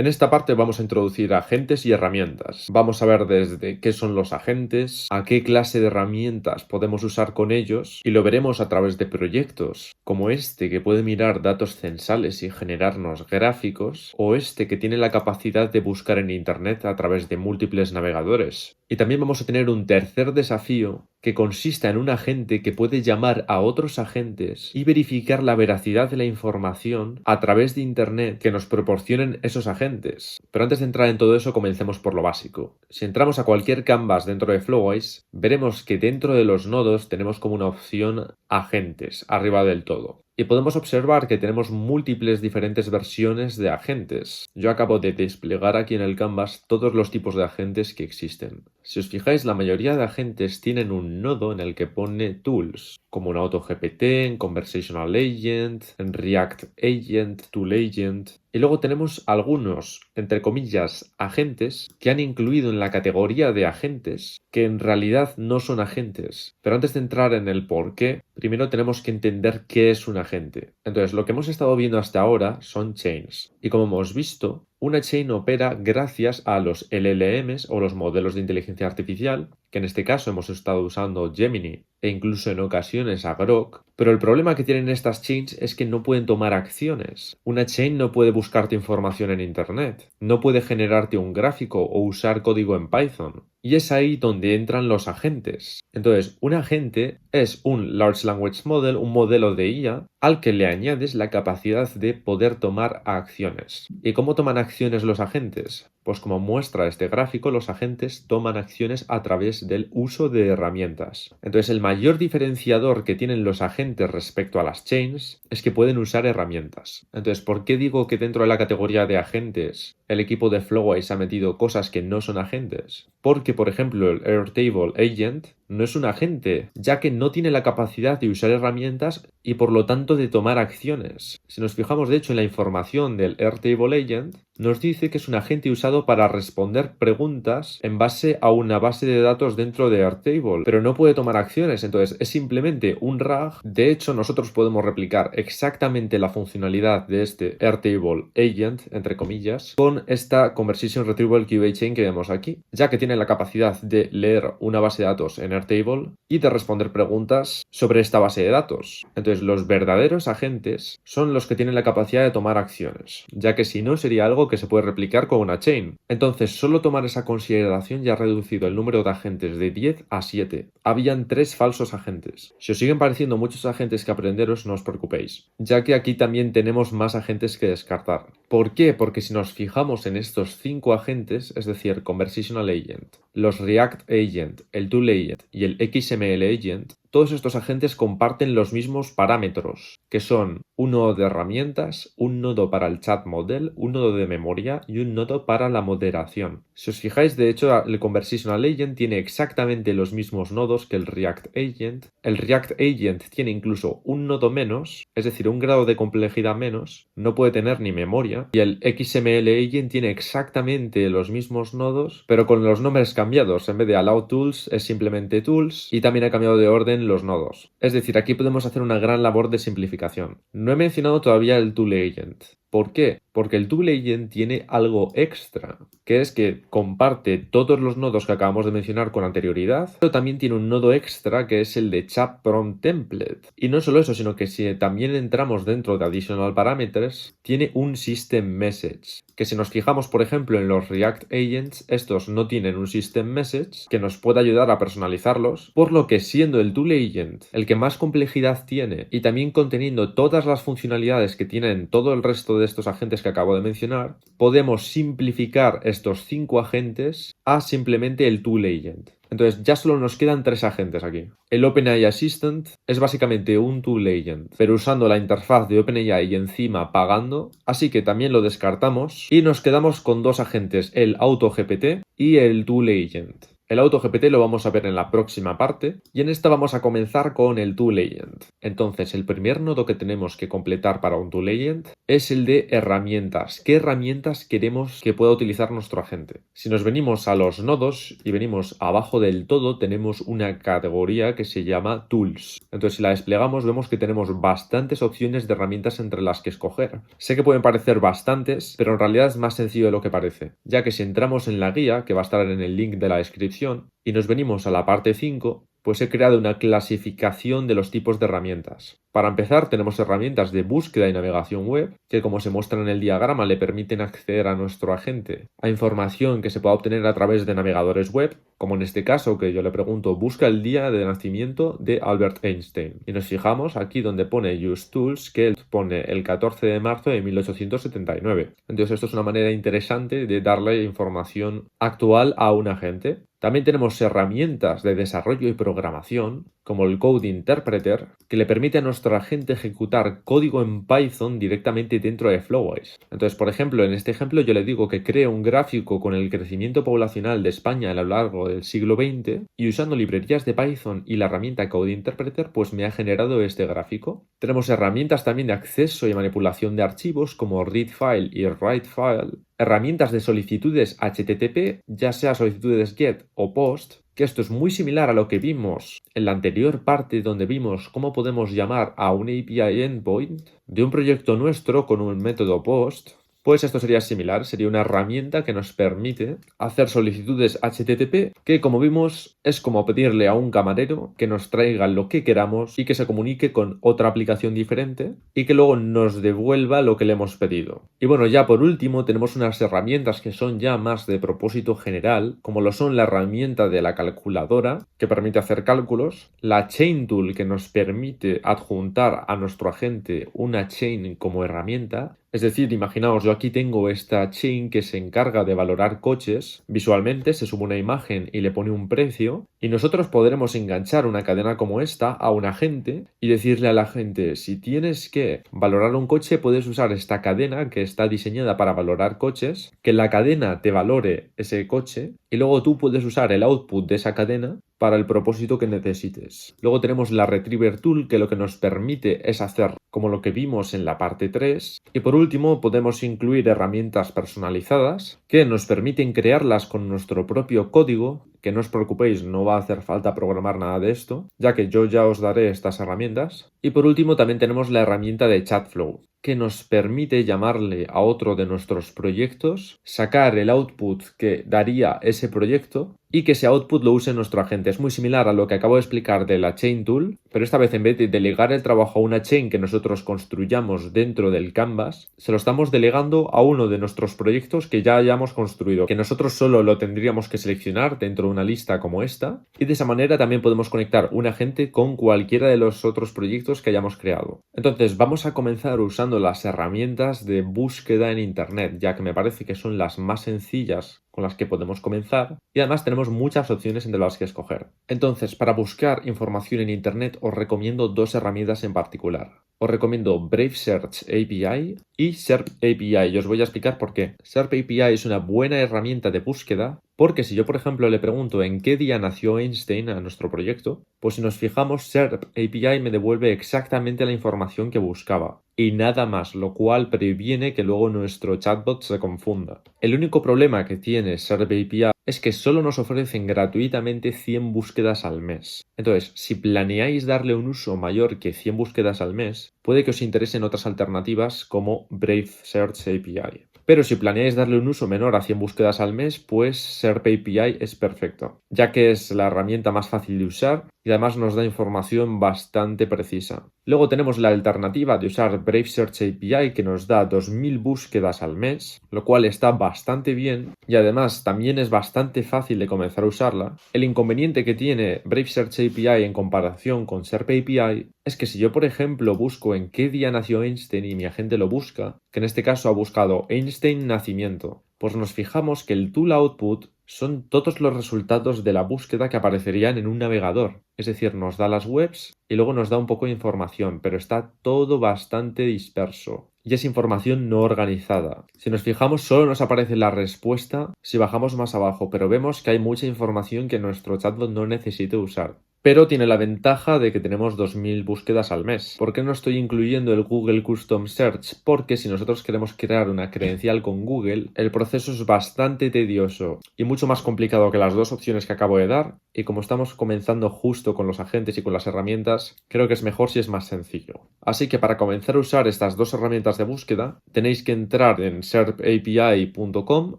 En esta parte vamos a introducir agentes y herramientas. Vamos a ver desde qué son los agentes, a qué clase de herramientas podemos usar con ellos y lo veremos a través de proyectos, como este que puede mirar datos censales y generarnos gráficos, o este que tiene la capacidad de buscar en Internet a través de múltiples navegadores. Y también vamos a tener un tercer desafío que consista en un agente que puede llamar a otros agentes y verificar la veracidad de la información a través de Internet que nos proporcionen esos agentes. Pero antes de entrar en todo eso, comencemos por lo básico. Si entramos a cualquier canvas dentro de Flowise, veremos que dentro de los nodos tenemos como una opción agentes, arriba del todo. Y podemos observar que tenemos múltiples diferentes versiones de agentes. Yo acabo de desplegar aquí en el canvas todos los tipos de agentes que existen. Si os fijáis, la mayoría de agentes tienen un nodo en el que pone tools, como un AutoGPT, en Conversational Agent, en React Agent, Tool Agent. Y luego tenemos algunos, entre comillas, agentes que han incluido en la categoría de agentes que en realidad no son agentes. Pero antes de entrar en el por qué, primero tenemos que entender qué es un agente. Entonces, lo que hemos estado viendo hasta ahora son chains. Y como hemos visto, una chain opera gracias a los LLMs o los modelos de inteligencia artificial, que en este caso hemos estado usando Gemini e incluso en ocasiones a Grok, pero el problema que tienen estas chains es que no pueden tomar acciones. Una chain no puede buscarte información en Internet, no puede generarte un gráfico o usar código en Python. Y es ahí donde entran los agentes. Entonces, un agente es un Large Language Model, un modelo de IA, al que le añades la capacidad de poder tomar acciones. ¿Y cómo toman acciones los agentes? Pues como muestra este gráfico, los agentes toman acciones a través del uso de herramientas. Entonces, el mayor diferenciador que tienen los agentes respecto a las chains es que pueden usar herramientas. Entonces, ¿por qué digo que dentro de la categoría de agentes el equipo de Flowise ha metido cosas que no son agentes? Porque, por ejemplo, el Airtable Agent no es un agente, ya que no tiene la capacidad de usar herramientas y por lo tanto de tomar acciones. Si nos fijamos de hecho en la información del Airtable Agent, nos dice que es un agente usado para responder preguntas en base a una base de datos dentro de Airtable, pero no puede tomar acciones, entonces es simplemente un RAG. De hecho, nosotros podemos replicar exactamente la funcionalidad de este Airtable Agent, entre comillas, con esta Conversation Retrieval QA Chain que vemos aquí, ya que tiene la capacidad de leer una base de datos en Airtable y de responder preguntas sobre esta base de datos. Entonces, los verdaderos agentes son los que tienen la capacidad de tomar acciones, ya que si no sería algo que se puede replicar con una chain. Entonces, solo tomar esa consideración ya ha reducido el número de agentes de 10 a 7. Habían 3 falsos agentes. Si os siguen pareciendo muchos agentes que aprenderos, no os preocupéis, ya que aquí también tenemos más agentes que descartar. ¿Por qué? Porque si nos fijamos en estos 5 agentes, es decir, Conversational Agent, los React Agent, el Tool Agent y el XML Agent, todos estos agentes comparten los mismos parámetros, que son un nodo de herramientas, un nodo para el chat model, un nodo de memoria y un nodo para la moderación. Si os fijáis, de hecho, el Conversational Agent tiene exactamente los mismos nodos que el React Agent. El React Agent tiene incluso un nodo menos, es decir, un grado de complejidad menos, no puede tener ni memoria. Y el XML Agent tiene exactamente los mismos nodos, pero con los nombres cambiados. En vez de Allow Tools es simplemente Tools y también ha cambiado de orden los nodos. Es decir, aquí podemos hacer una gran labor de simplificación. No he mencionado todavía el Tool Agent. ¿Por qué? Porque el Tool Agent tiene algo extra, que es que comparte todos los nodos que acabamos de mencionar con anterioridad, pero también tiene un nodo extra que es el de Chat Prompt Template. Y no solo eso, sino que si también entramos dentro de Additional Parameters, tiene un System Message, que si nos fijamos, por ejemplo, en los React Agents, estos no tienen un System Message que nos pueda ayudar a personalizarlos, por lo que siendo el Tool Agent el que más complejidad tiene y también conteniendo todas las funcionalidades que tienen todo el resto de estos agentes que acabo de mencionar, podemos simplificar estos 5 agentes a simplemente el Tool Agent. Entonces ya solo nos quedan 3 agentes aquí. El OpenAI Assistant es básicamente un Tool Agent, pero usando la interfaz de OpenAI y encima pagando, así que también lo descartamos y nos quedamos con 2 agentes, el AutoGPT y el Tool Agent. El AutoGPT lo vamos a ver en la próxima parte y en esta vamos a comenzar con el ToolAgent. Entonces, el primer nodo que tenemos que completar para un ToolAgent es el de herramientas. ¿Qué herramientas queremos que pueda utilizar nuestro agente? Si nos venimos a los nodos y venimos abajo del todo, tenemos una categoría que se llama Tools. Entonces, si la desplegamos, vemos que tenemos bastantes opciones de herramientas entre las que escoger. Sé que pueden parecer bastantes, pero en realidad es más sencillo de lo que parece, ya que si entramos en la guía, que va a estar en el link de la descripción, y nos venimos a la parte 5, pues he creado una clasificación de los tipos de herramientas. Para empezar, tenemos herramientas de búsqueda y navegación web, que como se muestra en el diagrama le permiten acceder a nuestro agente a información que se pueda obtener a través de navegadores web, como en este caso que yo le pregunto, busca el día de nacimiento de Albert Einstein. Y nos fijamos aquí donde pone Use Tools, que pone el 14 de marzo de 1879. Entonces esto es una manera interesante de darle información actual a un agente. También tenemos herramientas de desarrollo y programación, como el Code Interpreter, que le permite a nuestro agente ejecutar código en Python directamente dentro de Flowise. Entonces, por ejemplo, en este ejemplo yo le digo que cree un gráfico con el crecimiento poblacional de España a lo largo del siglo XX y usando librerías de Python y la herramienta Code Interpreter, pues me ha generado este gráfico. Tenemos herramientas también de acceso y manipulación de archivos como readfile y writefile, herramientas de solicitudes HTTP, ya sea solicitudes GET o POST, que esto es muy similar a lo que vimos en la anterior parte donde vimos cómo podemos llamar a un API endpoint de un proyecto nuestro con un método POST. Pues esto sería similar, sería una herramienta que nos permite hacer solicitudes HTTP que, como vimos, es como pedirle a un camarero que nos traiga lo que queramos y que se comunique con otra aplicación diferente y que luego nos devuelva lo que le hemos pedido. Y bueno, ya por último tenemos unas herramientas que son ya más de propósito general, como lo son la herramienta de la calculadora, que permite hacer cálculos, la Chain Tool, que nos permite adjuntar a nuestro agente una chain como herramienta. Es decir, imaginaos, yo aquí tengo esta chain que se encarga de valorar coches. Visualmente se sube una imagen y le pone un precio y nosotros podremos enganchar una cadena como esta a un agente y decirle al agente, si tienes que valorar un coche puedes usar esta cadena que está diseñada para valorar coches, que la cadena te valore ese coche y luego tú puedes usar el output de esa cadena para el propósito que necesites. Luego tenemos la Retriever Tool, que lo que nos permite es hacer como lo que vimos en la parte 3. Y por último podemos incluir herramientas personalizadas que nos permiten crearlas con nuestro propio código, que no os preocupéis, no va a hacer falta programar nada de esto, ya que yo ya os daré estas herramientas. Y por último también tenemos la herramienta de Chatflow, que nos permite llamarle a otro de nuestros proyectos, sacar el output que daría ese proyecto y que ese output lo use nuestro agente. Es muy similar a lo que acabo de explicar de la Chain Tool, pero esta vez en vez de delegar el trabajo a una chain que nosotros construyamos dentro del Canvas, se lo estamos delegando a uno de nuestros proyectos que ya hayamos construido, que nosotros solo lo tendríamos que seleccionar dentro de una lista como esta, y de esa manera también podemos conectar un agente con cualquiera de los otros proyectos que hayamos creado. Entonces vamos a comenzar usando las herramientas de búsqueda en Internet, ya que me parece que son las más sencillas con las que podemos comenzar y además tenemos muchas opciones entre las que escoger. Entonces, para buscar información en Internet os recomiendo dos herramientas en particular. Os recomiendo Brave Search API y SERP API y os voy a explicar por qué. SERP API es una buena herramienta de búsqueda porque si yo, por ejemplo, le pregunto en qué día nació Einstein a nuestro proyecto, pues si nos fijamos, SERP API me devuelve exactamente la información que buscaba y nada más, lo cual previene que luego nuestro chatbot se confunda. El único problema que tiene SERP API es que solo nos ofrecen gratuitamente 100 búsquedas al mes. Entonces, si planeáis darle un uso mayor que 100 búsquedas al mes, puede que os interesen otras alternativas como Brave Search API. Pero si planeáis darle un uso menor a 100 búsquedas al mes, pues SERP API es perfecto, ya que es la herramienta más fácil de usar y además nos da información bastante precisa. Luego tenemos la alternativa de usar Brave Search API que nos da 2000 búsquedas al mes, lo cual está bastante bien y además también es bastante fácil de comenzar a usarla. El inconveniente que tiene Brave Search API en comparación con SERP API es que si yo, por ejemplo, busco en qué día nació Einstein y mi agente lo busca, que en este caso ha buscado Einstein nacimiento, pues nos fijamos que el tool output son todos los resultados de la búsqueda que aparecerían en un navegador. Es decir, nos da las webs y luego nos da un poco de información, pero está todo bastante disperso. y es información no organizada. Si nos fijamos, solo nos aparece la respuesta si bajamos más abajo, pero vemos que hay mucha información que nuestro chatbot no necesita usar. Pero tiene la ventaja de que tenemos 2000 búsquedas al mes. ¿Por qué no estoy incluyendo el Google Custom Search? Porque si nosotros queremos crear una credencial con Google, el proceso es bastante tedioso y mucho más complicado que las dos opciones que acabo de dar. Y como estamos comenzando justo con los agentes y con las herramientas, creo que es mejor si es más sencillo. Así que para comenzar a usar estas dos herramientas de búsqueda, tenéis que entrar en serpapi.com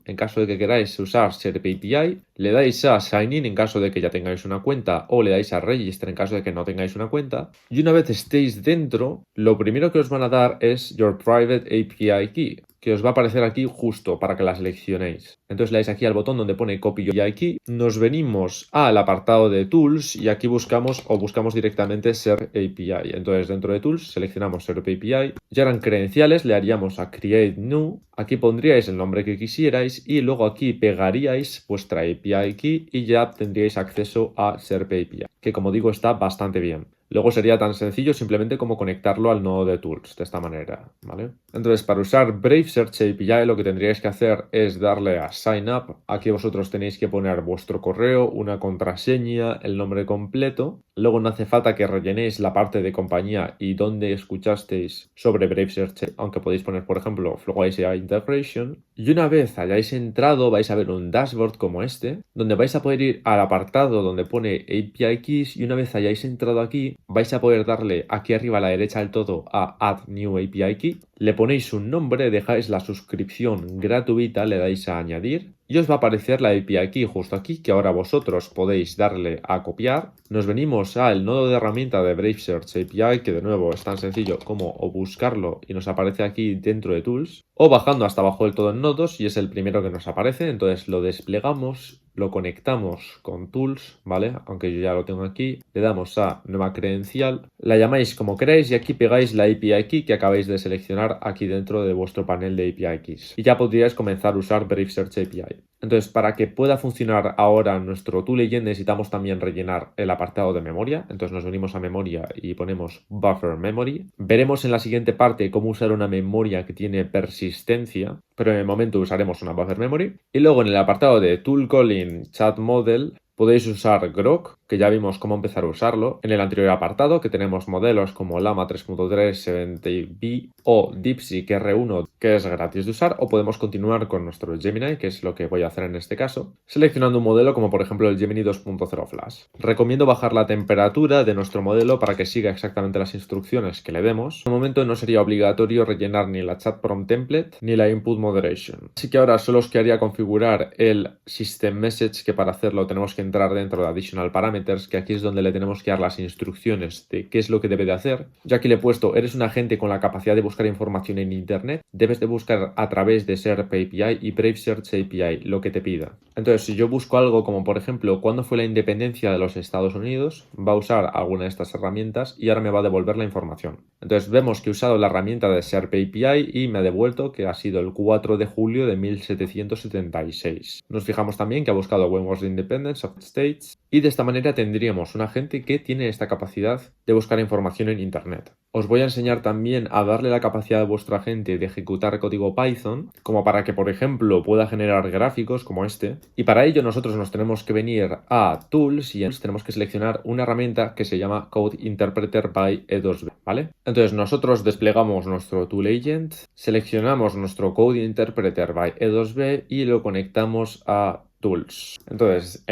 en caso de que queráis usar SERP-API, le dais a Sign In en caso de que ya tengáis una cuenta o le dais a Register en caso de que no tengáis una cuenta. Y una vez estéis dentro, lo primero que os van a dar es Your Private API Key, que os va a aparecer aquí justo para que la seleccionéis. Entonces le dais aquí al botón donde pone Copy Your API Key, nos venimos al apartado de Tools y aquí buscamos directamente SERP API. Entonces dentro de Tools seleccionamos SERP API, ya eran credenciales, le haríamos a Create New, aquí pondríais el nombre que quisierais y luego aquí pegaríais vuestra API Key y ya tendríais acceso a SERP API, que como digo está bastante bien. Luego sería tan sencillo simplemente como conectarlo al nodo de Tools, de esta manera, ¿vale? Entonces, para usar Brave Search API lo que tendríais que hacer es darle a Sign Up. Aquí vosotros tenéis que poner vuestro correo, una contraseña, el nombre completo. Luego no hace falta que rellenéis la parte de compañía y dónde escuchasteis sobre Brave Search, aunque podéis poner, por ejemplo, Flow API Integration. Y una vez hayáis entrado, vais a ver un dashboard como este, donde vais a poder ir al apartado donde pone API Keys y una vez hayáis entrado aquí, vais a poder darle aquí arriba a la derecha del todo a Add New API Key, le ponéis un nombre, dejáis la suscripción gratuita, le dais a añadir y os va a aparecer la API Key justo aquí que ahora vosotros podéis darle a copiar. Nos venimos al nodo de herramienta de Brave Search API, que de nuevo es tan sencillo como o buscarlo y nos aparece aquí dentro de Tools, o bajando hasta abajo del todo en nodos y es el primero que nos aparece. Entonces lo desplegamos, lo conectamos con Tools, ¿vale? Aunque yo ya lo tengo aquí, le damos a nueva credencial, la llamáis como queráis y aquí pegáis la API Key que acabáis de seleccionar aquí dentro de vuestro panel de API Keys y ya podríais comenzar a usar Brave Search API. Entonces, para que pueda funcionar ahora nuestro toolagent necesitamos también rellenar el apartado de memoria. Entonces nos venimos a memoria y ponemos buffer memory. Veremos en la siguiente parte cómo usar una memoria que tiene persistencia, pero en el momento usaremos una buffer memory. Y luego en el apartado de tool calling chat model podéis usar Grok, que ya vimos cómo empezar a usarlo en el anterior apartado, que tenemos modelos como Llama 3.3, 70B o DeepSeek R1, que es gratis de usar, o podemos continuar con nuestro Gemini, que es lo que voy a hacer en este caso, seleccionando un modelo como por ejemplo el Gemini 2.0 Flash. Recomiendo bajar la temperatura de nuestro modelo para que siga exactamente las instrucciones que le demos. De momento no sería obligatorio rellenar ni la chat prompt template ni la input moderation. Así que ahora solo os quedaría configurar el system message, que para hacerlo tenemos que entrar dentro de additional parameters, que aquí es donde le tenemos que dar las instrucciones de qué es lo que debe de hacer. Yo aquí le he puesto, eres un agente con la capacidad de buscar información en internet, debes de buscar a través de SERP API y Brave Search API lo que te pida. Entonces, si yo busco algo como por ejemplo, ¿cuándo fue la independencia de los Estados Unidos? Va a usar alguna de estas herramientas y ahora me va a devolver la información. Entonces vemos que he usado la herramienta de SERP API y me ha devuelto que ha sido el 4 de julio de 1776. Nos fijamos también que ha buscado When was the Independence of the States y de esta manera tendríamos un agente que tiene esta capacidad de buscar información en internet. Os voy a enseñar también a darle la capacidad a vuestro agente de ejecutar código Python, como para que por ejemplo pueda generar gráficos como este, y para ello nosotros nos tenemos que venir a Tools y tenemos que seleccionar una herramienta que se llama Code Interpreter by E2B, ¿vale? Entonces nosotros desplegamos nuestro Tool Agent, seleccionamos nuestro Code Interpreter by E2B y lo conectamos a Tools. Entonces,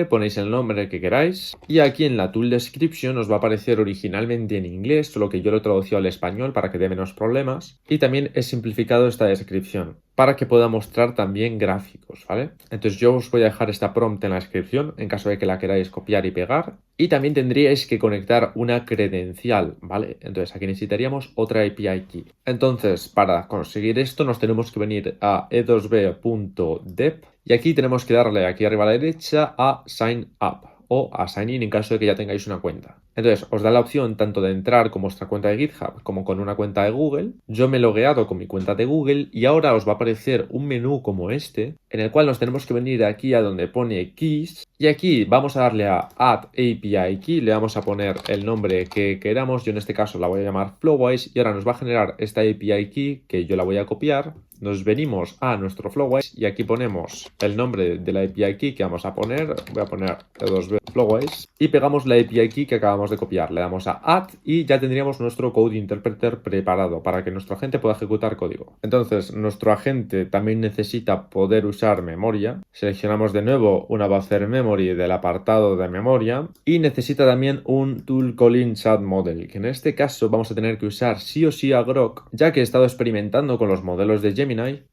ponéis el nombre que queráis y aquí en la Tool Description os va a aparecer originalmente en inglés, solo que yo lo he traducido al español para que dé menos problemas y también he simplificado esta descripción para que pueda mostrar también gráficos, ¿vale? Entonces yo os voy a dejar esta prompt en la descripción en caso de que la queráis copiar y pegar y también tendríais que conectar una credencial, ¿vale? Entonces aquí necesitaríamos otra API Key. Entonces, para conseguir esto nos tenemos que venir a e2b.dev y aquí tenemos que darle aquí arriba a la derecha a Sign Up o a Sign In en caso de que ya tengáis una cuenta. Entonces os da la opción tanto de entrar con vuestra cuenta de GitHub como con una cuenta de Google. Yo me he logueado con mi cuenta de Google y ahora os va a aparecer un menú como este en el cual nos tenemos que venir aquí a donde pone Keys y aquí vamos a darle a Add API Key, le vamos a poner el nombre que queramos. Yo en este caso la voy a llamar Flowise y ahora nos va a generar esta API Key que yo la voy a copiar. Nos venimos a nuestro Flowise y aquí ponemos el nombre de la API Key que vamos a poner. Voy a poner E2B Flowise y pegamos la API Key que acabamos de copiar. Le damos a Add y ya tendríamos nuestro Code Interpreter preparado para que nuestro agente pueda ejecutar código. Entonces, nuestro agente también necesita poder usar memoria. Seleccionamos de nuevo una buffer memory del apartado de memoria y necesita también un tool calling chat model, que en este caso vamos a tener que usar sí o sí a Grok, ya que he estado experimentando con los modelos de Gemini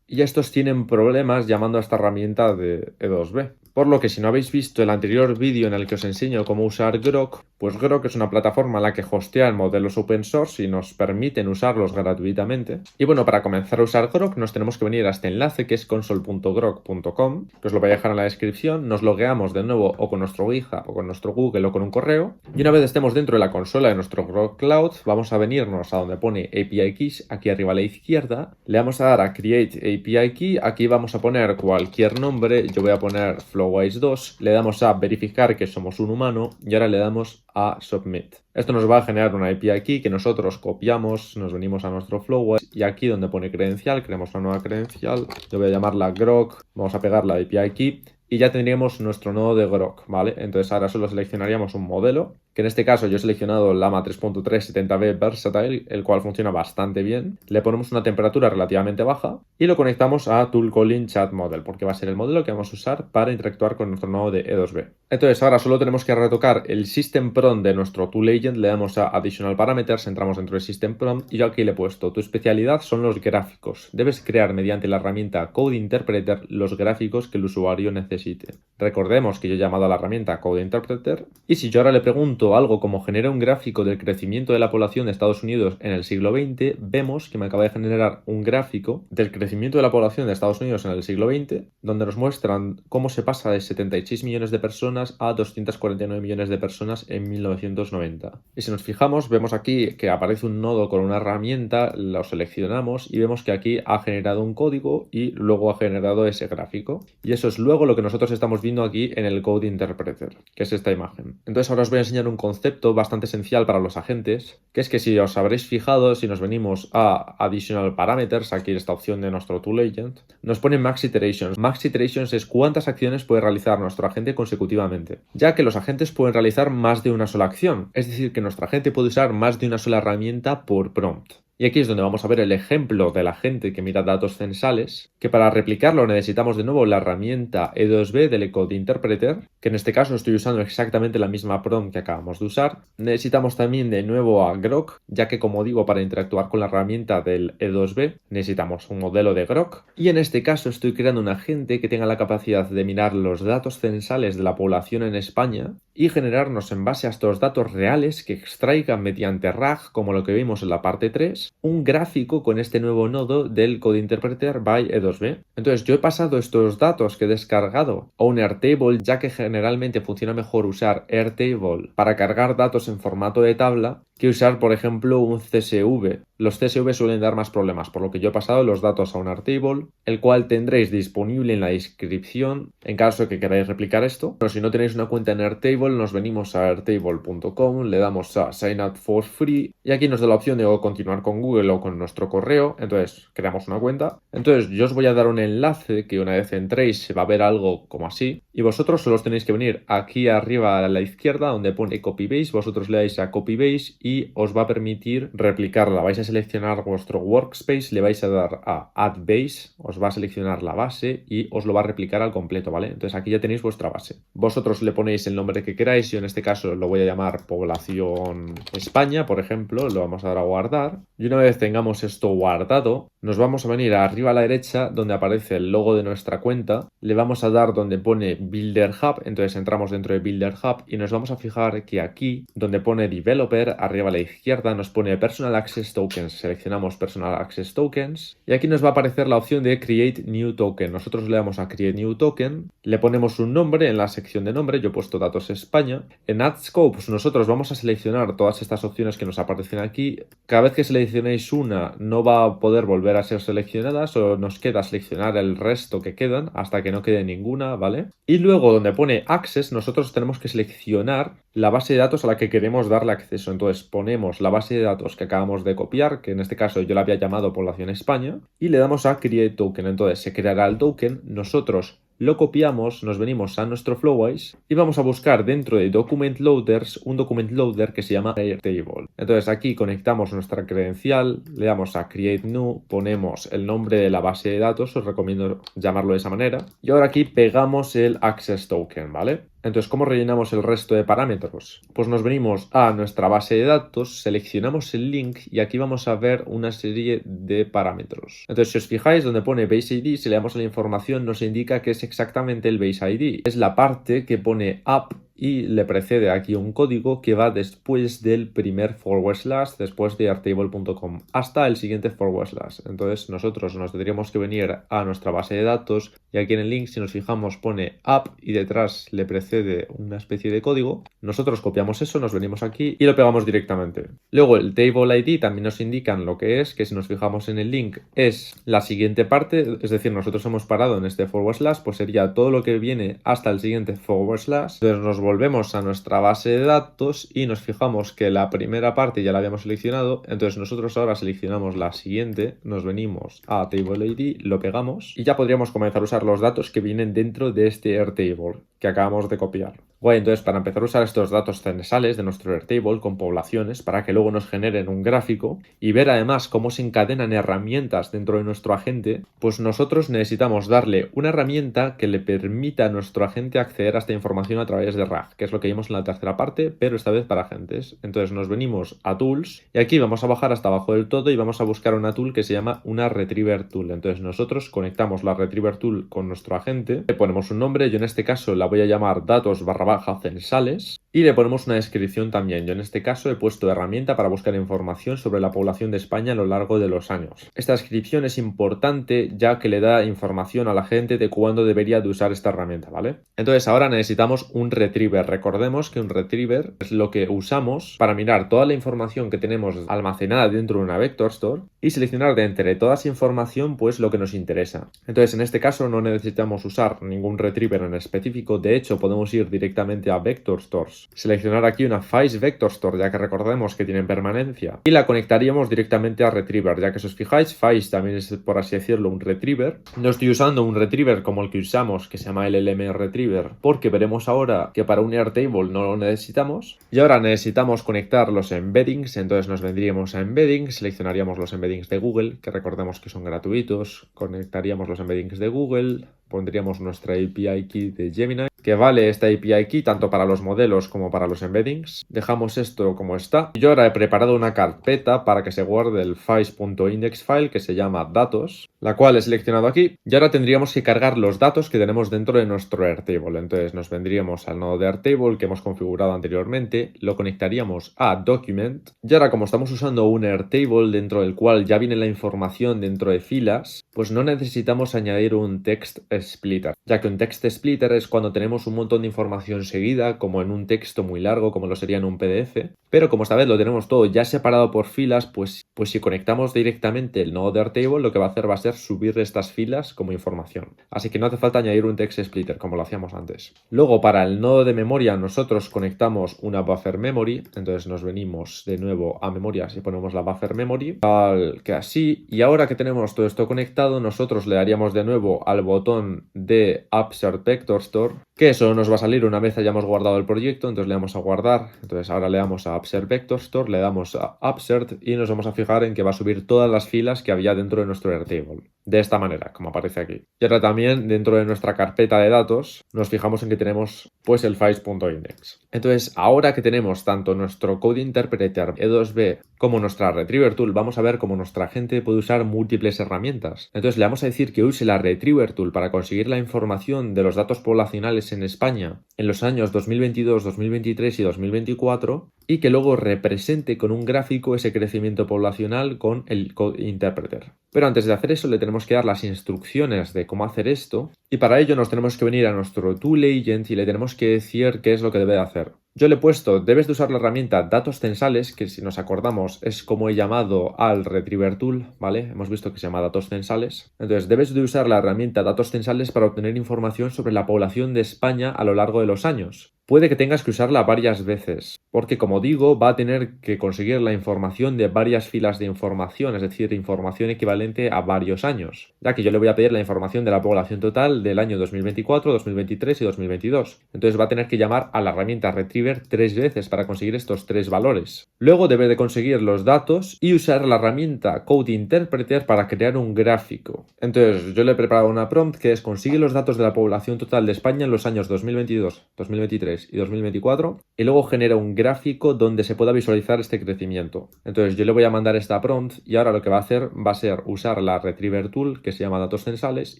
y estos tienen problemas llamando a esta herramienta de E2B. Por lo que si no habéis visto el anterior vídeo en el que os enseño cómo usar Grok, pues Grok es una plataforma en la que hostean modelos open source y nos permiten usarlos gratuitamente. Y bueno, para comenzar a usar Grok nos tenemos que venir a este enlace que es console.grok.com, que os lo voy a dejar en la descripción. Nos logueamos de nuevo o con nuestro GitHub o con nuestro Google o con un correo. Y una vez estemos dentro de la consola de nuestro Grok Cloud, vamos a venirnos a donde pone API Keys, aquí arriba a la izquierda. Le vamos a dar a Create API Key, aquí vamos a poner cualquier nombre. Yo voy a poner Flowise 2, le damos a verificar que somos un humano y ahora le damos a Submit. Esto nos va a generar una API Key que nosotros copiamos, nos venimos a nuestro Flowise y aquí donde pone credencial, creamos una nueva credencial. Yo voy a llamarla Grok, vamos a pegar la API Key y ya tendríamos nuestro nodo de Grok, ¿vale? Entonces ahora solo seleccionaríamos un modelo, que en este caso yo he seleccionado Llama 3.3 70B Versatile, el cual funciona bastante bien. Le ponemos una temperatura relativamente baja y lo conectamos a Tool Calling Chat Model, porque va a ser el modelo que vamos a usar para interactuar con nuestro nodo de E2B. Entonces ahora solo tenemos que retocar el System Prompt de nuestro Tool Agent, le damos a Additional Parameters, entramos dentro del System Prompt y yo aquí le he puesto: tu especialidad son los gráficos. Debes crear mediante la herramienta Code Interpreter los gráficos que el usuario necesite. Recordemos que yo he llamado a la herramienta Code Interpreter y si yo ahora le pregunto algo como genera un gráfico del crecimiento de la población de Estados Unidos en el siglo XX, vemos que me acaba de generar un gráfico del crecimiento de la población de Estados Unidos en el siglo XX, donde nos muestran cómo se pasa de 76 millones de personas a 249 millones de personas en 1990. Y si nos fijamos, vemos aquí que aparece un nodo con una herramienta, lo seleccionamos y vemos que aquí ha generado un código y luego ha generado ese gráfico. Y eso es luego lo que nosotros estamos viendo aquí en el Code Interpreter, que es esta imagen. Entonces ahora os voy a enseñar un concepto bastante esencial para los agentes, que es que si os habréis fijado, si nos venimos a Additional Parameters, aquí esta opción de nuestro Tool Agent, nos pone Max Iterations. Max Iterations es cuántas acciones puede realizar nuestro agente consecutivamente, ya que los agentes pueden realizar más de una sola acción, es decir, que nuestro agente puede usar más de una sola herramienta por prompt. Y aquí es donde vamos a ver el ejemplo del agente que mira datos censales, que para replicarlo necesitamos de nuevo la herramienta E2B del Code Interpreter, que en este caso estoy usando exactamente la misma prompt que acabamos de usar. Necesitamos también de nuevo a Grok, ya que como digo, para interactuar con la herramienta del E2B necesitamos un modelo de Grok. Y en este caso estoy creando un agente que tenga la capacidad de mirar los datos censales de la población en España y generarnos en base a estos datos reales que extraigan mediante RAG, como lo que vimos en la parte 3, un gráfico con este nuevo nodo del Code Interpreter by E2B. Entonces yo he pasado estos datos que he descargado a un Airtable, ya que generalmente funciona mejor usar Airtable para cargar datos en formato de tabla que usar, por ejemplo, un CSV. Los CSV suelen dar más problemas, por lo que yo he pasado los datos a un Airtable, el cual tendréis disponible en la descripción en caso de que queráis replicar esto. Pero si no tenéis una cuenta en Airtable, nos venimos a airtable.com, le damos a Sign Up for Free y aquí nos da la opción de o continuar con Google o con nuestro correo. Entonces creamos una cuenta. Entonces yo os voy a dar un enlace que una vez entréis se va a ver algo como así y vosotros solo os tenéis que venir aquí arriba a la izquierda donde pone Copybase, vosotros le dais a Copybase y os va a permitir replicarla. Vais a seleccionar vuestro workspace, le vais a dar a Add Base, os va a seleccionar la base y os lo va a replicar al completo, ¿vale? Entonces aquí ya tenéis vuestra base. Vosotros le ponéis el nombre que queráis, yo en este caso lo voy a llamar Población España, por ejemplo, lo vamos a dar a guardar. Y una vez tengamos esto guardado, nos vamos a venir arriba a la derecha donde aparece el logo de nuestra cuenta, le vamos a dar donde pone Builder Hub, entonces entramos dentro de Builder Hub y nos vamos a fijar que aquí donde pone Developer, arriba a la izquierda nos pone Personal Access Tokens, seleccionamos Personal Access Tokens y aquí nos va a aparecer la opción de Create New Token. Nosotros le damos a Create New Token, le ponemos un nombre en la sección de nombre, yo he puesto datos España. En Add Scopes nosotros vamos a seleccionar todas estas opciones que nos aparecen aquí. Cada vez que seleccionéis una no va a poder volver a ser seleccionada, solo nos queda seleccionar el resto que quedan hasta que no quede ninguna, ¿vale? Y luego donde pone Access nosotros tenemos que seleccionar la base de datos a la que queremos darle acceso. Entonces ponemos la base de datos que acabamos de copiar, que en este caso yo la había llamado Población España, y le damos a Create Token. Entonces se creará el token, nosotros lo copiamos, nos venimos a nuestro Flowise y vamos a buscar dentro de Document Loaders un Document Loader que se llama Airtable. Entonces aquí conectamos nuestra credencial, le damos a Create New, ponemos el nombre de la base de datos, os recomiendo llamarlo de esa manera, y ahora aquí pegamos el Access Token, ¿vale? Entonces, ¿cómo rellenamos el resto de parámetros? Pues nos venimos a nuestra base de datos, seleccionamos el link y aquí vamos a ver una serie de parámetros. Entonces, si os fijáis donde pone Base ID, si le damos a la información nos indica que es exactamente el Base ID. Es la parte que pone app y le precede aquí un código que va después del primer // después de airtable.com hasta el siguiente // entonces nosotros nos tendríamos que venir a nuestra base de datos y aquí en el link si nos fijamos pone app y detrás le precede una especie de código. Nosotros copiamos eso, nos venimos aquí y lo pegamos directamente. Luego el table ID también nos indican lo que es, que si nos fijamos en el link es la siguiente parte, es decir, nosotros hemos parado en este // pues sería todo lo que viene hasta el siguiente // entonces nos volvemos a nuestra base de datos y nos fijamos que la primera parte ya la habíamos seleccionado, entonces nosotros ahora seleccionamos la siguiente, nos venimos a Table ID, lo pegamos y ya podríamos comenzar a usar los datos que vienen dentro de este Airtable que acabamos de copiar. Guay, entonces para empezar a usar estos datos censales de nuestro Airtable con poblaciones para que luego nos generen un gráfico y ver además cómo se encadenan herramientas dentro de nuestro agente, pues nosotros necesitamos darle una herramienta que le permita a nuestro agente acceder a esta información a través de RAG, que es lo que vimos en la tercera parte, pero esta vez para agentes. Entonces nos venimos a Tools y aquí vamos a bajar hasta abajo del todo y vamos a buscar una tool que se llama una Retriever Tool. Entonces nosotros conectamos la Retriever Tool con nuestro agente, le ponemos un nombre, yo en este caso la voy a llamar datos_censales y le ponemos una descripción también. Yo en este caso he puesto herramienta para buscar información sobre la población de España a lo largo de los años. Esta descripción es importante ya que le da información a la gente de cuándo debería de usar esta herramienta, ¿vale? Entonces ahora necesitamos un retriever. Recordemos que un retriever es lo que usamos para mirar toda la información que tenemos almacenada dentro de una vector store y seleccionar de entre toda esa información pues lo que nos interesa. Entonces en este caso no necesitamos usar ningún retriever en específico, de hecho podemos ir directamente a vector stores, seleccionar aquí una Face Vector Store ya que recordemos que tienen permanencia y la conectaríamos directamente a retriever, ya que si os fijáis Face también es por así decirlo un retriever. No estoy usando un retriever como el que usamos que se llama LLM Retriever porque veremos ahora que para un Airtable no lo necesitamos y ahora necesitamos conectar los embeddings, entonces nos vendríamos a embeddings, seleccionaríamos los embeddings de Google que recordemos que son gratuitos, conectaríamos los embeddings de Google, pondríamos nuestra API Key de Gemini que vale esta API Key tanto para los modelos como para los embeddings. Dejamos esto como está. Yo ahora he preparado una carpeta para que se guarde el files.index file que se llama datos, la cual he seleccionado aquí. Y ahora tendríamos que cargar los datos que tenemos dentro de nuestro Airtable. Entonces nos vendríamos al nodo de Airtable que hemos configurado anteriormente, lo conectaríamos a Document. Y ahora como estamos usando un Airtable dentro del cual ya viene la información dentro de filas, pues no necesitamos añadir un text splitter, ya que un text splitter es cuando tenemos un montón de información seguida, como en un texto muy largo, como lo sería en un PDF, pero como esta vez lo tenemos todo ya separado por filas, pues si conectamos directamente el nodo de Airtable, lo que va a hacer va a ser subir estas filas como información. Así que no hace falta añadir un text splitter, como lo hacíamos antes. Luego, para el nodo de memoria, nosotros conectamos una buffer memory, entonces nos venimos de nuevo a memorias y ponemos la buffer memory, tal que así, y ahora que tenemos todo esto conectado, nosotros le daríamos de nuevo al botón de Upsert Vector Store, que eso nos va a salir una vez hayamos guardado el proyecto, entonces le damos a guardar, entonces ahora le damos a Upsert Vector Store, le damos a Upsert y nos vamos a fijar en que va a subir todas las filas que había dentro de nuestro Airtable, de esta manera, como aparece aquí. Y ahora también dentro de nuestra carpeta de datos nos fijamos en que tenemos pues el files.index. Entonces ahora que tenemos tanto nuestro Code Interpreter E2B como nuestra Retriever Tool, vamos a ver cómo nuestra agente puede usar múltiples herramientas. Entonces le vamos a decir que use la Retriever Tool para conseguir la información de los datos poblacionales en España en los años 2022, 2023 y 2024 y que luego represente con un gráfico ese crecimiento poblacional con el Code Interpreter. Pero antes de hacer eso le tenemos que dar las instrucciones de cómo hacer esto y para ello nos tenemos que venir a nuestro Tool Agent y le tenemos que decir qué es lo que debe de hacer. Yo le he puesto, debes de usar la herramienta datos censales, que si nos acordamos es como he llamado al Retriever Tool, ¿vale? Hemos visto que se llama datos censales. Entonces, debes de usar la herramienta datos censales para obtener información sobre la población de España a lo largo de los años. Puede que tengas que usarla varias veces, porque como digo, va a tener que conseguir la información de varias filas de información, es decir, información equivalente a varios años, ya que yo le voy a pedir la información de la población total del año 2024, 2023 y 2022. Entonces va a tener que llamar a la herramienta Retriever 3 veces para conseguir estos 3 valores. Luego debe de conseguir los datos y usar la herramienta Code Interpreter para crear un gráfico. Entonces yo le he preparado una prompt que es consigue los datos de la población total de España en los años 2022, 2023 y 2024 y luego genera un gráfico donde se pueda visualizar este crecimiento. Entonces yo le voy a mandar esta prompt y ahora lo que va a hacer va a ser usar la Retriever Tool que se llama datos censales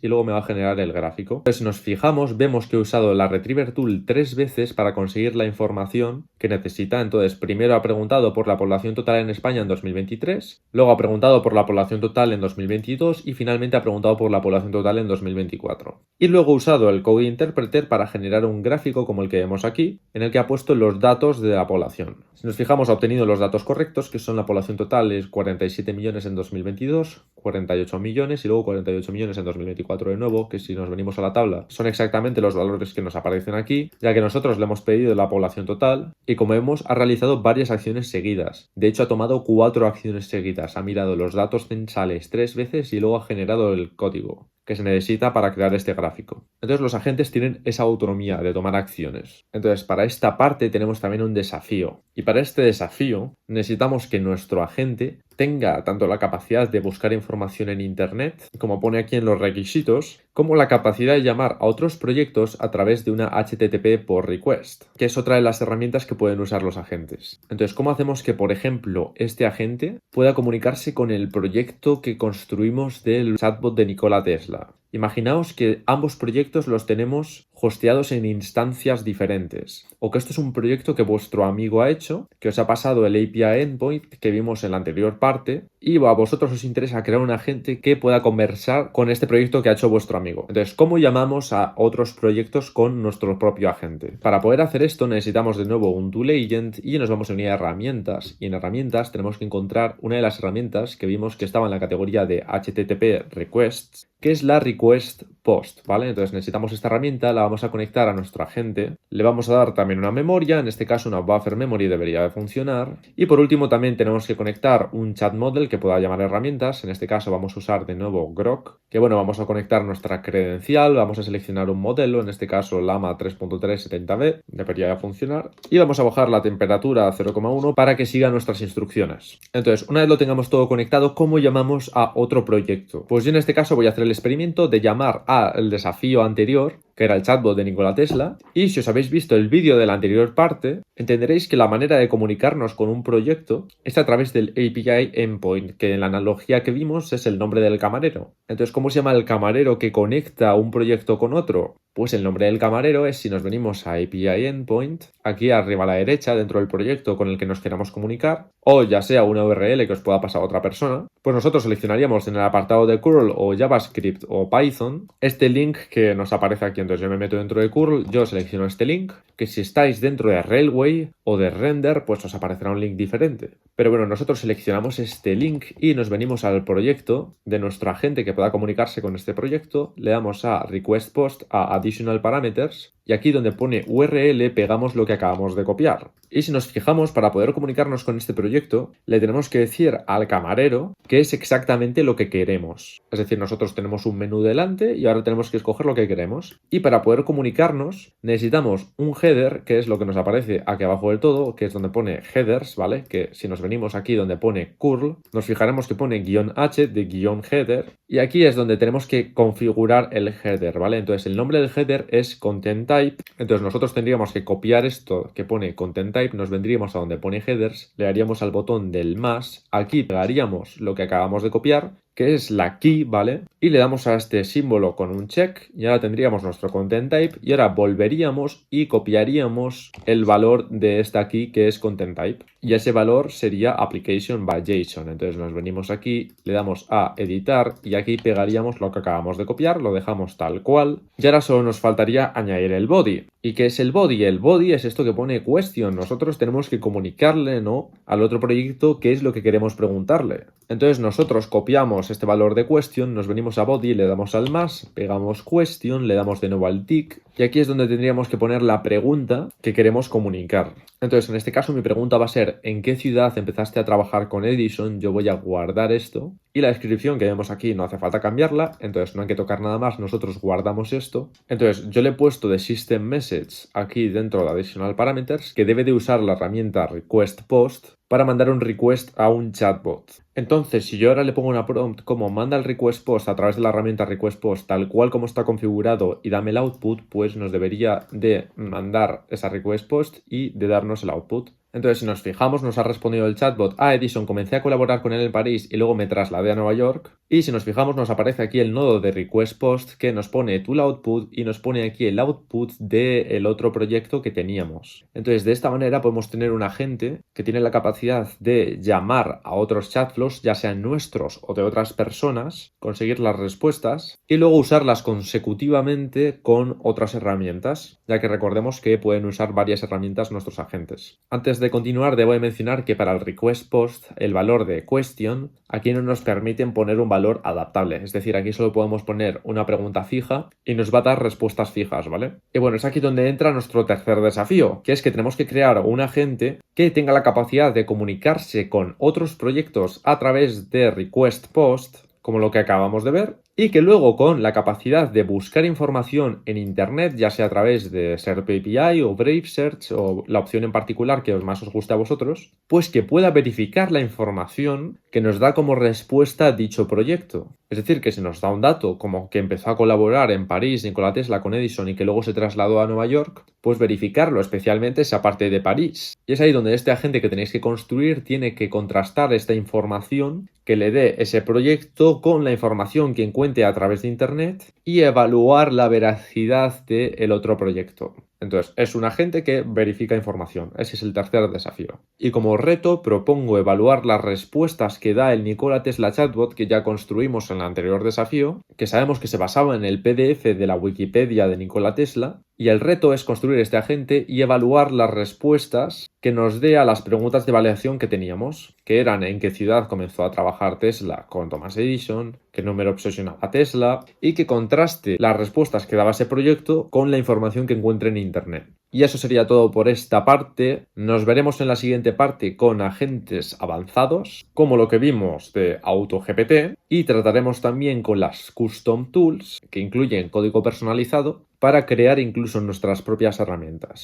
y luego me va a generar el gráfico. Entonces si nos fijamos vemos que he usado la Retriever Tool 3 veces para conseguir la información que necesita. Entonces primero ha preguntado por la población total en España en 2023, luego ha preguntado por la población total en 2022 y finalmente ha preguntado por la población total en 2024. Y luego he usado el Code Interpreter para generar un gráfico como el que vemos aquí, en el que ha puesto los datos de la población. Si nos fijamos ha obtenido los datos correctos, que son la población total es 47 millones en 2022, 48 millones y luego 48 millones en 2024 de nuevo, que si nos venimos a la tabla son exactamente los valores que nos aparecen aquí, ya que nosotros le hemos pedido la población total y como vemos ha realizado varias acciones seguidas. De hecho ha tomado 4 acciones seguidas, ha mirado los datos censales 3 veces y luego ha generado el código que se necesita para crear este gráfico. Entonces los agentes tienen esa autonomía de tomar acciones. Entonces para esta parte tenemos también un desafío. Y para este desafío necesitamos que nuestro agente tenga tanto la capacidad de buscar información en Internet, como pone aquí en los requisitos, como la capacidad de llamar a otros proyectos a través de una HTTP por request, que es otra de las herramientas que pueden usar los agentes. Entonces, ¿cómo hacemos que, por ejemplo, este agente pueda comunicarse con el proyecto que construimos del chatbot de Nikola Tesla? Imaginaos que ambos proyectos los tenemos hosteados en instancias diferentes, o que esto es un proyecto que vuestro amigo ha hecho, que os ha pasado el API endpoint que vimos en la anterior parte, y a vosotros os interesa crear un agente que pueda conversar con este proyecto que ha hecho vuestro amigo. Entonces, ¿cómo llamamos a otros proyectos con nuestro propio agente? Para poder hacer esto necesitamos de nuevo un Tool Agent y nos vamos a unir a herramientas, y en herramientas tenemos que encontrar una de las herramientas que vimos que estaba en la categoría de HTTP Requests, que es la Request Post, ¿vale? Entonces necesitamos esta herramienta, la vamos a conectar a nuestro agente, le vamos a dar también una memoria, en este caso una buffer memory debería de funcionar, y por último también tenemos que conectar un chat model que pueda llamar herramientas, en este caso vamos a usar de nuevo Grok, que bueno, vamos a conectar nuestra credencial, vamos a seleccionar un modelo, en este caso Llama 3.370B, debería de funcionar, y vamos a bajar la temperatura a 0,1 para que siga nuestras instrucciones. Entonces, una vez lo tengamos todo conectado, ¿cómo llamamos a otro proyecto? Pues yo en este caso voy a hacer el experimento de llamar al desafío anterior, que era el chatbot de Nikola Tesla, y si os habéis visto el vídeo de la anterior parte, entenderéis que la manera de comunicarnos con un proyecto es a través del API endpoint, que en la analogía que vimos es el nombre del camarero. Entonces, ¿cómo se llama el camarero que conecta un proyecto con otro? Pues el nombre del camarero es, si nos venimos a API Endpoint, aquí arriba a la derecha, dentro del proyecto con el que nos queramos comunicar, o ya sea una URL que os pueda pasar a otra persona, pues nosotros seleccionaríamos en el apartado de curl o JavaScript o Python este link que nos aparece aquí. Entonces yo me meto dentro de curl, yo selecciono este link, que si estáis dentro de Railway o de Render, pues os aparecerá un link diferente. Pero bueno, nosotros seleccionamos este link y nos venimos al proyecto de nuestro agente que pueda comunicarse con este proyecto, le damos a Request Post, a Additional Parameters, y aquí donde pone URL pegamos lo que acabamos de copiar. Y si nos fijamos, para poder comunicarnos con este proyecto, le tenemos que decir al camarero que es exactamente lo que queremos. Es decir, nosotros tenemos un menú delante y ahora tenemos que escoger lo que queremos. Y para poder comunicarnos necesitamos un header, que es lo que nos aparece aquí abajo del todo, que es donde pone headers, ¿vale? Que si nos venimos aquí donde pone curl, nos fijaremos que pone "-h" de "-header", y aquí es donde tenemos que configurar el header, ¿vale? Entonces el nombre del header es content type, entonces nosotros tendríamos que copiar esto que pone content type, nos vendríamos a donde pone headers, le daríamos al botón del más, aquí pegaríamos lo que acabamos de copiar que es la key, ¿vale? Y le damos a este símbolo con un check y ahora tendríamos nuestro content type y ahora volveríamos y copiaríamos el valor de esta key que es content type y ese valor sería application by JSON. Entonces nos venimos aquí, le damos a editar y aquí pegaríamos lo que acabamos de copiar, lo dejamos tal cual y ahora solo nos faltaría añadir el body. ¿Y qué es el body? El body es esto que pone question. Nosotros tenemos que comunicarle, ¿no?, al otro proyecto qué es lo que queremos preguntarle. Entonces nosotros copiamos este valor de question, nos venimos a body, le damos al más, pegamos question, le damos de nuevo al tick y aquí es donde tendríamos que poner la pregunta que queremos comunicar. Entonces en este caso mi pregunta va a ser ¿en qué ciudad empezaste a trabajar con Edison? Yo voy a guardar esto y la descripción que vemos aquí no hace falta cambiarla, entonces no hay que tocar nada más, nosotros guardamos esto. Entonces yo le he puesto de system message aquí dentro de additional parameters que debe de usar la herramienta request post para mandar un request a un chatbot. Entonces, si yo ahora le pongo una prompt como manda el request post a través de la herramienta request post tal cual como está configurado y dame el output, pues nos debería de mandar esa request post y de darnos el output. Entonces, si nos fijamos, nos ha respondido el chatbot: Edison, comencé a colaborar con él en París y luego me trasladé a Nueva York. Y si nos fijamos, nos aparece aquí el nodo de request post que nos pone tool output y nos pone aquí el output del otro proyecto que teníamos. Entonces, de esta manera podemos tener un agente que tiene la capacidad de llamar a otros chat flows, ya sean nuestros o de otras personas, conseguir las respuestas y luego usarlas consecutivamente con otras herramientas, ya que recordemos que pueden usar varias herramientas nuestros agentes. Antes de continuar, debo de mencionar que para el request post, el valor de question, aquí no nos permiten poner un valor adaptable. Es decir, aquí solo podemos poner una pregunta fija y nos va a dar respuestas fijas, ¿vale? Y bueno, es aquí donde entra nuestro tercer desafío, que es que tenemos que crear un agente que tenga la capacidad de comunicarse con otros proyectos a través de request post, como lo que acabamos de ver, y que luego con la capacidad de buscar información en internet, ya sea a través de SERP API o Brave Search o la opción en particular que más os guste a vosotros, pues que pueda verificar la información que nos da como respuesta a dicho proyecto. Es decir, que si nos da un dato como que empezó a colaborar en París Nikola Tesla con Edison y que luego se trasladó a Nueva York, pues verificarlo, especialmente esa parte de París. Y es ahí donde este agente que tenéis que construir tiene que contrastar esta información que le dé ese proyecto con la información que encuentre a través de internet y evaluar la veracidad del otro proyecto. Entonces, es un agente que verifica información. Ese es el tercer desafío. Y como reto, propongo evaluar las respuestas que da el Nikola Tesla chatbot que ya construimos en el anterior desafío, que sabemos que se basaba en el PDF de la Wikipedia de Nikola Tesla, y el reto es construir este agente y evaluar las respuestas que nos dé a las preguntas de validación que teníamos, que eran en qué ciudad comenzó a trabajar Tesla con Thomas Edison, qué número obsesionaba a Tesla, y que contraste las respuestas que daba ese proyecto con la información que encuentre en internet. Y eso sería todo por esta parte. Nos veremos en la siguiente parte con agentes avanzados, como lo que vimos de AutoGPT, y trataremos también con las Custom Tools, que incluyen código personalizado, para crear incluso nuestras propias herramientas.